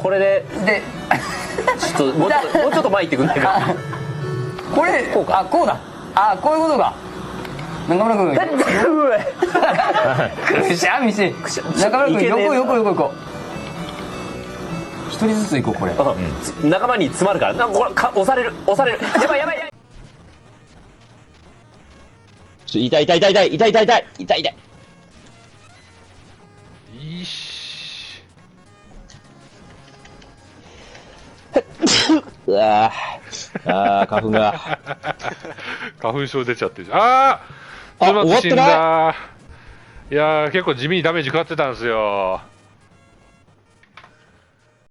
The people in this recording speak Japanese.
これででちょっともうちょっと前行ってくんないか。これこうか。あこうだあこういうことか。中村君くしゃみし中村君横一人ずつ行こうこれ。仲間に詰まるからこれ押されるやばい痛い。いしうわ花粉が。花粉症出ちゃってる。ああ、終わってない。いやー結構地味にダメージ食らってたんですよ。